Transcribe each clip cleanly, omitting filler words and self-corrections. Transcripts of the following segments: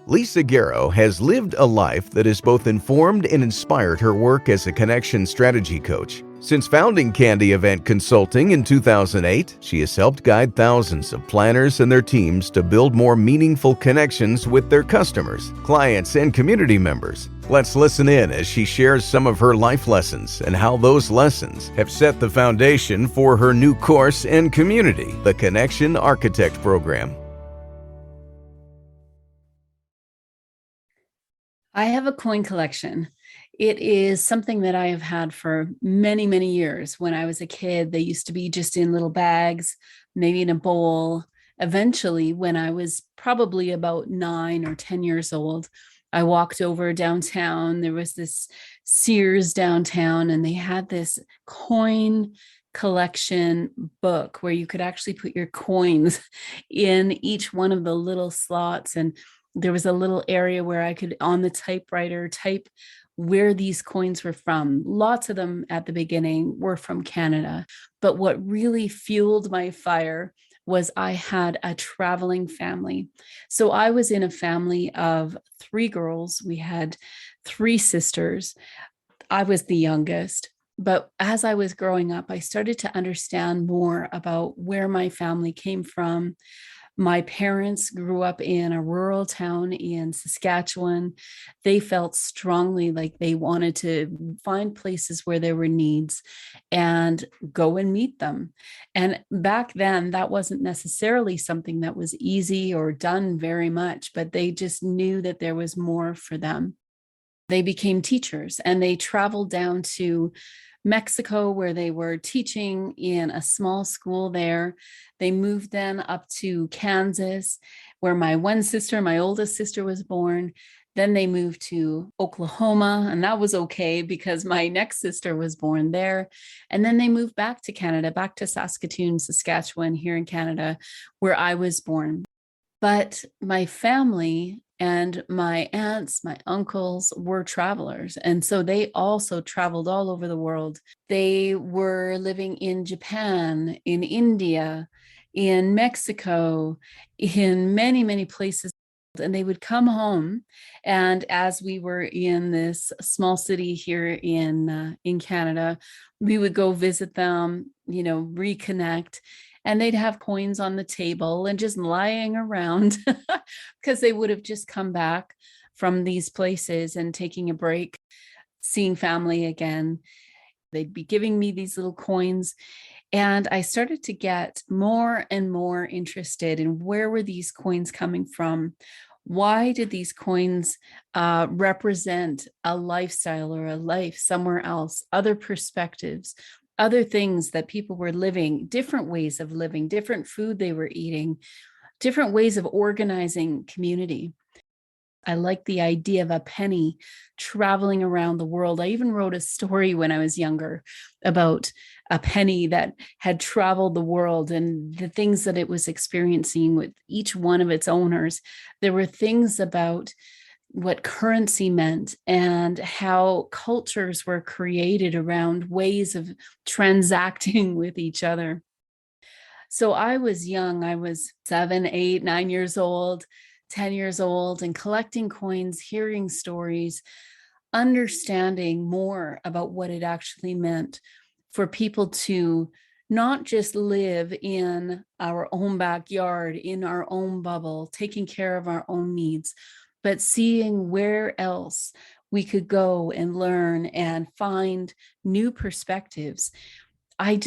Lisa Garrow has lived a life that has both informed and inspired her work as a connection strategy coach. Since founding Candy Event Consulting in 2008, she has helped guide thousands of planners and their teams to build more meaningful connections with their customers, clients, and community members. Let's listen in as she shares some of her life lessons and how those lessons have set the foundation for her new course and community, the Connection Architect Program. I have a coin collection. It is something that I have had for many, many years. When I was a kid, they used to be just in little bags, maybe in a bowl. Eventually, when I was probably about 9 or 10 years old, I walked over downtown. There was this Sears downtown, and they had this coin collection book where you could actually put your coins in each one of the little slots. And there was a little area where I could, on the typewriter, type where these coins were from. Lots of them at the beginning were from Canada. But what really fueled my fire was I had a traveling family. So I was in a family of 3 girls. We had 3 sisters. I was the youngest. But as I was growing up, I started to understand more about where my family came from. My parents grew up in a rural town in Saskatchewan. They felt strongly like they wanted to find places where there were needs and go and meet them. And back then, that wasn't necessarily something that was easy or done very much, but they just knew that there was more for them. They became teachers and they traveled down to Mexico, where they were teaching in a small school there. They moved then up to Kansas, where my oldest sister, was born. Then they moved to Oklahoma, and that was okay because my next sister was born there. And then they moved back to Canada, back to Saskatoon, Saskatchewan, here in Canada, where I was born. But my family and my aunts, my uncles were travelers. And so they also traveled all over the world. They were living in Japan, in India, in Mexico, in many, many places. And they would come home. And as we were in this small city here in Canada, we would go visit them, reconnect. And they'd have coins on the table and just lying around because they would have just come back from these places and taking a break, seeing family again. They'd be giving me these little coins. And I started to get more and more interested in where were these coins coming from? Why did these coins represent a lifestyle or a life somewhere else, other perspectives, other things that people were living, different ways of living, different food they were eating, different ways of organizing community. I like the idea of a penny traveling around the world. I even wrote a story when I was younger about a penny that had traveled the world and the things that it was experiencing with each one of its owners. There were things about what currency meant and how cultures were created around ways of transacting with each other. So I was young. I was 7, 8, 9 years old, 10 years old, and collecting coins, hearing stories, understanding more about what it actually meant for people to not just live in our own backyard, in our own bubble, taking care of our own needs, but seeing where else we could go and learn and find new perspectives. I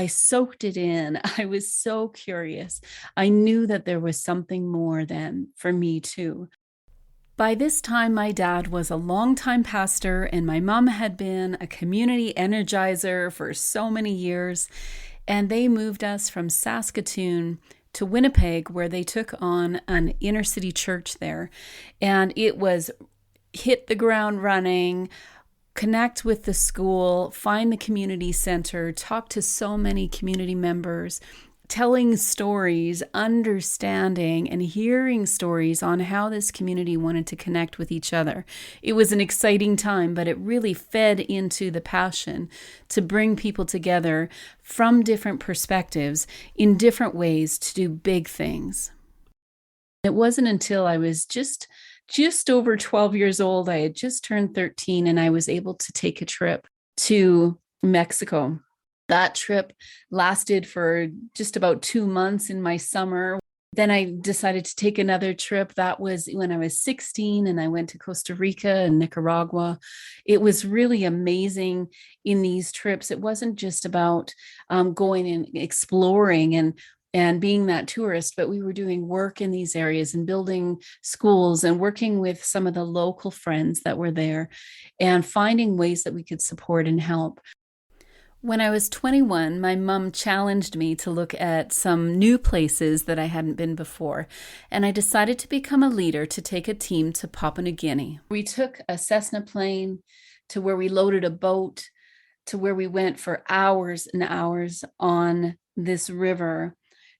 soaked it in. I was so curious. I knew that there was something more than for me too. By this time, my dad was a longtime pastor, and my mom had been a community energizer for so many years. And they moved us from Saskatoon to Winnipeg, where they took on an inner city church there. And it was hit the ground running, connect with the school, find the community center, talk to so many community members, telling stories, understanding and hearing stories on how this community wanted to connect with each other. It was an exciting time, but it really fed into the passion to bring people together from different perspectives in different ways to do big things. It wasn't until I was just over 12 years old, I had just turned 13, and I was able to take a trip to Mexico. That trip lasted for just about 2 months in my summer. Then I decided to take another trip. That was when I was 16, and I went to Costa Rica and Nicaragua. It was really amazing in these trips. It wasn't just about going and exploring and being that tourist, but we were doing work in these areas and building schools and working with some of the local friends that were there and finding ways that we could support and help. When I was 21, my mom challenged me to look at some new places that I hadn't been before, and I decided to become a leader to take a team to Papua New Guinea. We took a Cessna plane to where we loaded a boat, to where we went for hours and hours on this river,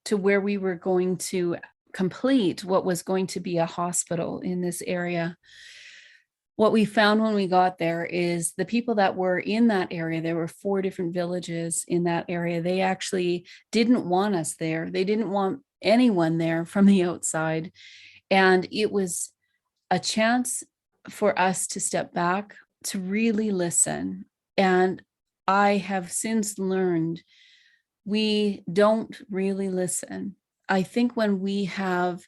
to where we were going to complete what was going to be a hospital in this area. What we found when we got there is the people that were in that area, there were 4 different villages in that area. They actually didn't want us there. They didn't want anyone there from the outside. And it was a chance for us to step back, to really listen. And I have since learned we don't really listen. I think when we have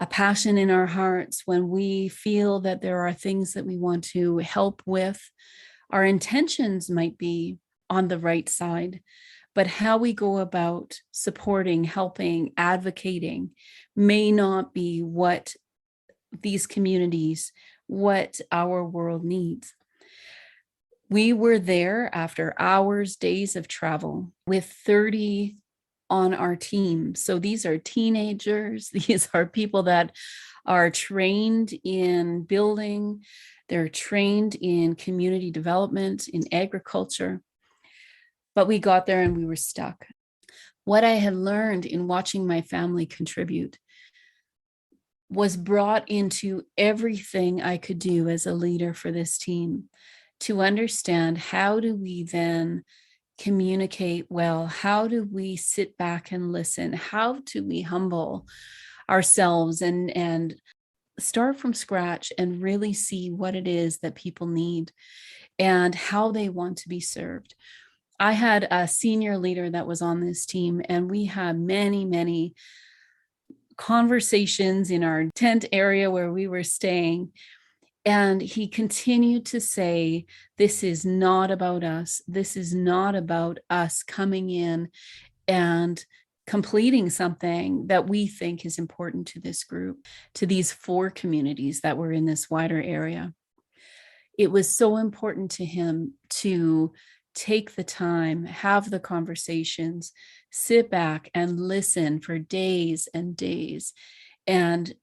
a passion in our hearts, when we feel that there are things that we want to help with, our intentions might be on the right side, but how we go about supporting, helping, advocating may not be what these communities, what our world needs. We were there after hours, days of travel with 30 on our team. So these are teenagers. These are people that are trained in building. They're trained in community development, in agriculture. But we got there and we were stuck. What I had learned in watching my family contribute was brought into everything I could do as a leader for this team, to understand how do we then communicate well? How do we sit back and listen? How do we humble ourselves and start from scratch and really see what it is that people need and how they want to be served? I had a senior leader that was on this team, and we had many, many conversations in our tent area where we were staying. And he continued to say, this is not about us. This is not about us coming in and completing something that we think is important to this group, to these 4 communities that were in this wider area. It was so important to him to take the time, have the conversations, sit back and listen for days and days, and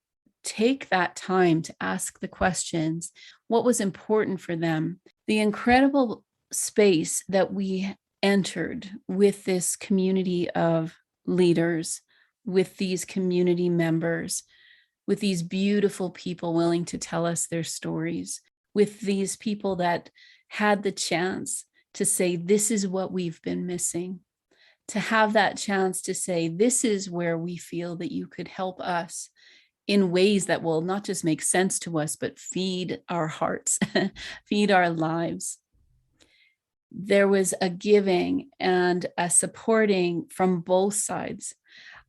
take that time to ask the questions, what was important for them. The incredible space that we entered with this community of leaders, with these community members, with these beautiful people willing to tell us their stories, with these people that had the chance to say, this is what we've been missing, to have that chance to say, this is where we feel that you could help us in ways that will not just make sense to us, but feed our hearts, feed our lives. There was a giving and a supporting from both sides.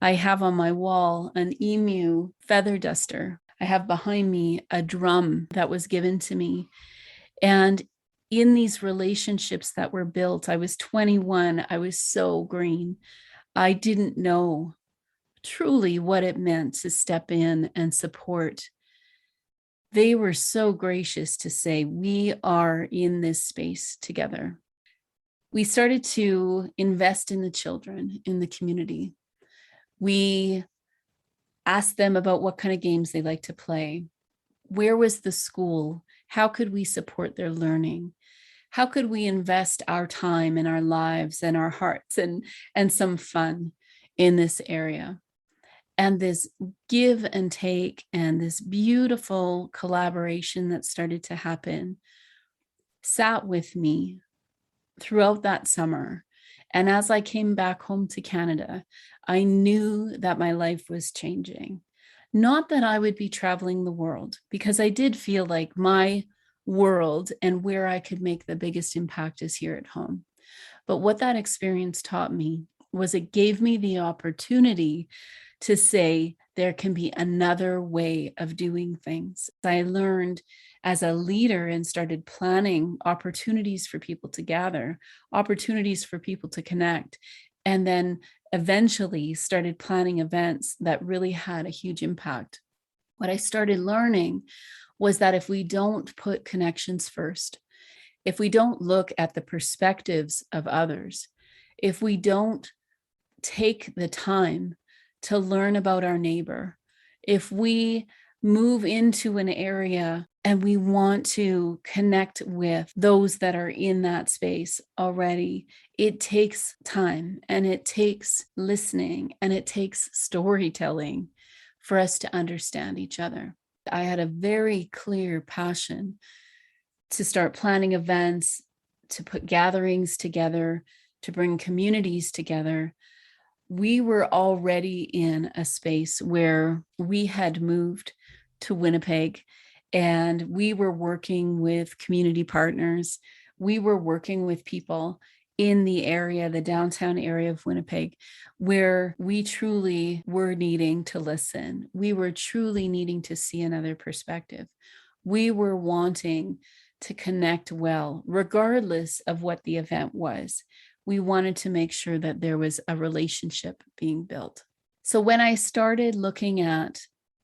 I have on my wall an emu feather duster. I have behind me a drum that was given to me. And in these relationships that were built, I was 21, I was so green. I didn't know truly what it meant to step in and support. They were so gracious to say, we are in this space together. We started to invest in the children in the community. We asked them about what kind of games they like to play. Where was the school? How could we support their learning? How could we invest our time and our lives and our hearts and some fun in this area? And this give and take and this beautiful collaboration that started to happen sat with me throughout that summer. And as I came back home to Canada, I knew that my life was changing. Not that I would be traveling the world, because I did feel like my world and where I could make the biggest impact is here at home. But what that experience taught me was it gave me the opportunity to say there can be another way of doing things. I learned as a leader and started planning opportunities for people to gather, opportunities for people to connect, and then eventually started planning events that really had a huge impact. What I started learning was that if we don't put connections first, if we don't look at the perspectives of others, if we don't take the time to learn about our neighbor, if we move into an area and we want to connect with those that are in that space already, it takes time and it takes listening and it takes storytelling for us to understand each other. I had a very clear passion to start planning events, to put gatherings together, to bring communities together. We were already in a space where we had moved to Winnipeg and we were working with community partners. We were working with people in the area, the downtown area of Winnipeg, where we truly were needing to listen. We were truly needing to see another perspective. We were wanting to connect well, regardless of what the event was. We wanted to make sure that there was a relationship being built. So when I started looking at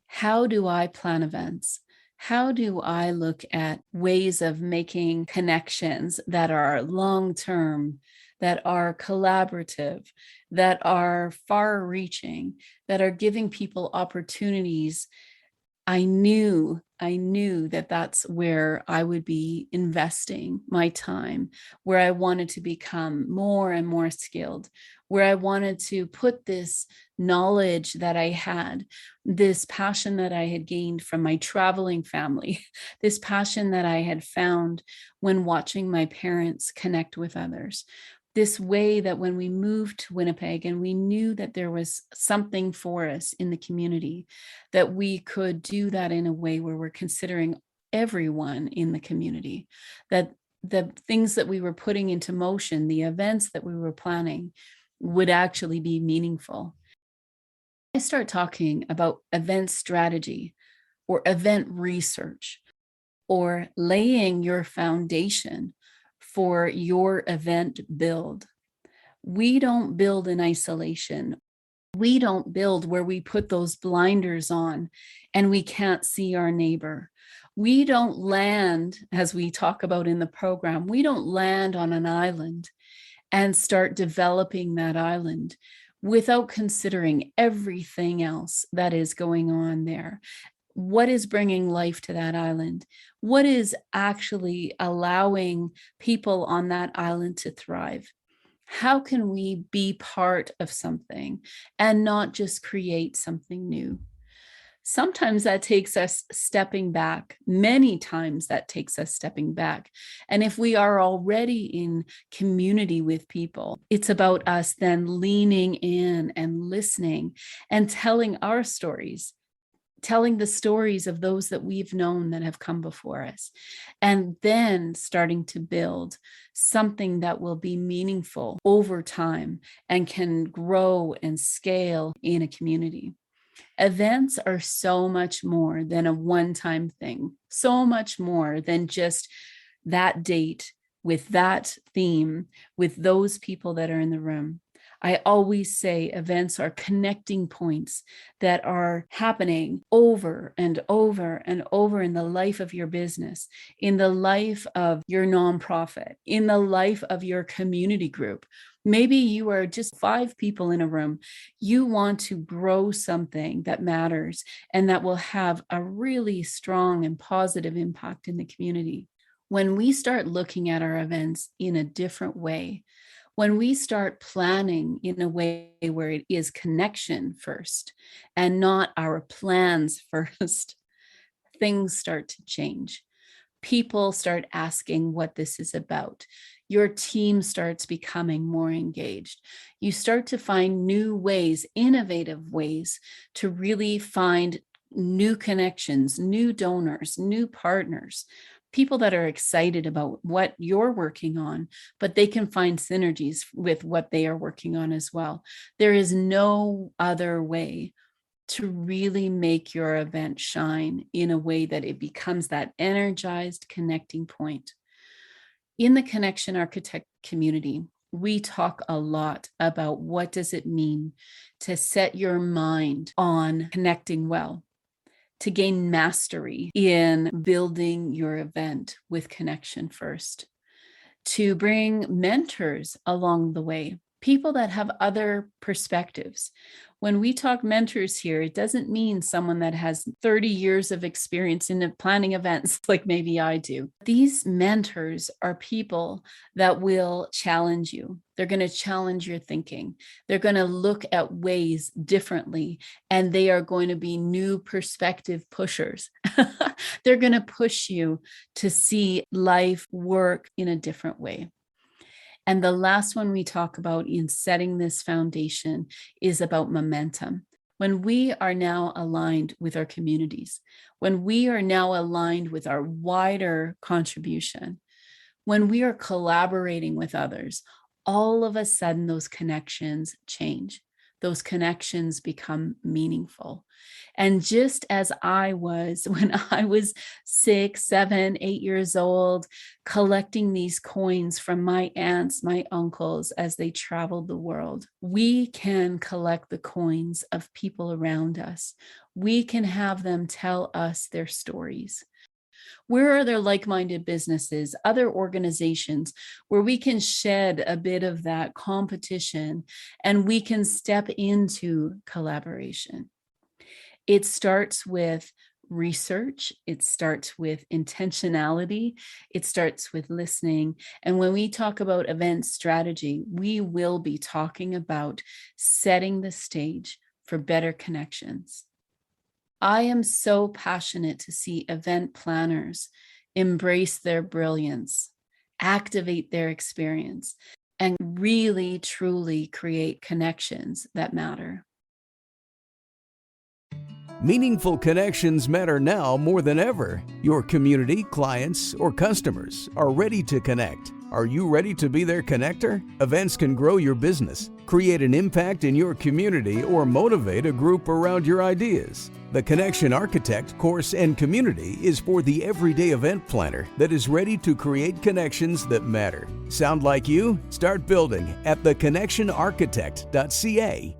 how do I plan events, how do I look at ways of making connections that are long-term, that are collaborative, that are far-reaching, that are giving people opportunities, I knew that that's where I would be investing my time, where I wanted to become more and more skilled, where I wanted to put this knowledge that I had, this passion that I had gained from my traveling family, this passion that I had found when watching my parents connect with others. This way that when we moved to Winnipeg and we knew that there was something for us in the community, that we could do that in a way where we're considering everyone in the community, that the things that we were putting into motion, the events that we were planning would actually be meaningful. I start talking about event strategy or event research or laying your foundation for your event build. We don't build in isolation. We don't build where we put those blinders on and we can't see our neighbor. We don't land, as we talk about in the program, we don't land on an island and start developing that island without considering everything else that is going on there. What is bringing life to that island? What is actually allowing people on that island to thrive? How can we be part of something and not just create something new? Sometimes that takes us stepping back. Many times that takes us stepping back. And if we are already in community with people, it's about us then leaning in and listening and telling our stories, telling the stories of those that we've known that have come before us, and then starting to build something that will be meaningful over time and can grow and scale in a community. Events are so much more than a one-time thing, so much more than just that date with that theme, with those people that are in the room. I always say events are connecting points that are happening over and over and over in the life of your business, in the life of your nonprofit, in the life of your community group. Maybe you are just 5 people in a room. You want to grow something that matters and that will have a really strong and positive impact in the community. When we start looking at our events in a different way, when we start planning in a way where it is connection first and not our plans first, things start to change. People start asking what this is about. Your team starts becoming more engaged. You start to find new ways, innovative ways to really find new connections, new donors, new partners, people that are excited about what you're working on, but they can find synergies with what they are working on as well. There is no other way to really make your event shine in a way that it becomes that energized connecting point. In the Connection Architect community, we talk a lot about what does it mean to set your mind on connecting well, to gain mastery in building your event with connection first, to bring mentors along the way, people that have other perspectives. When we talk mentors here, it doesn't mean someone that has 30 years of experience in planning events like maybe I do. These mentors are people that will challenge you. They're going to challenge your thinking. They're going to look at ways differently, and they are going to be new perspective pushers. They're going to push you to see life work in a different way. And the last one we talk about in setting this foundation is about momentum. When we are now aligned with our communities, when we are now aligned with our wider contribution, when we are collaborating with others, all of a sudden those connections change. Those connections become meaningful. And just as I was when I was 6, 7, 8 years old, collecting these coins from my aunts, my uncles, as they traveled the world, we can collect the coins of people around us. We can have them tell us their stories. Where are there like-minded businesses, other organizations where we can shed a bit of that competition and we can step into collaboration? It starts with research. It starts with intentionality. It starts with listening. And when we talk about event strategy, we will be talking about setting the stage for better connections. I am so passionate to see event planners embrace their brilliance, activate their experience, and really, truly create connections that matter. Meaningful connections matter now more than ever. Your community, clients, or customers are ready to connect. Are you ready to be their connector? Events can grow your business, create an impact in your community, or motivate a group around your ideas. The Connection Architect course and community is for the everyday event planner that is ready to create connections that matter. Sound like you? Start building at theconnectionarchitect.ca.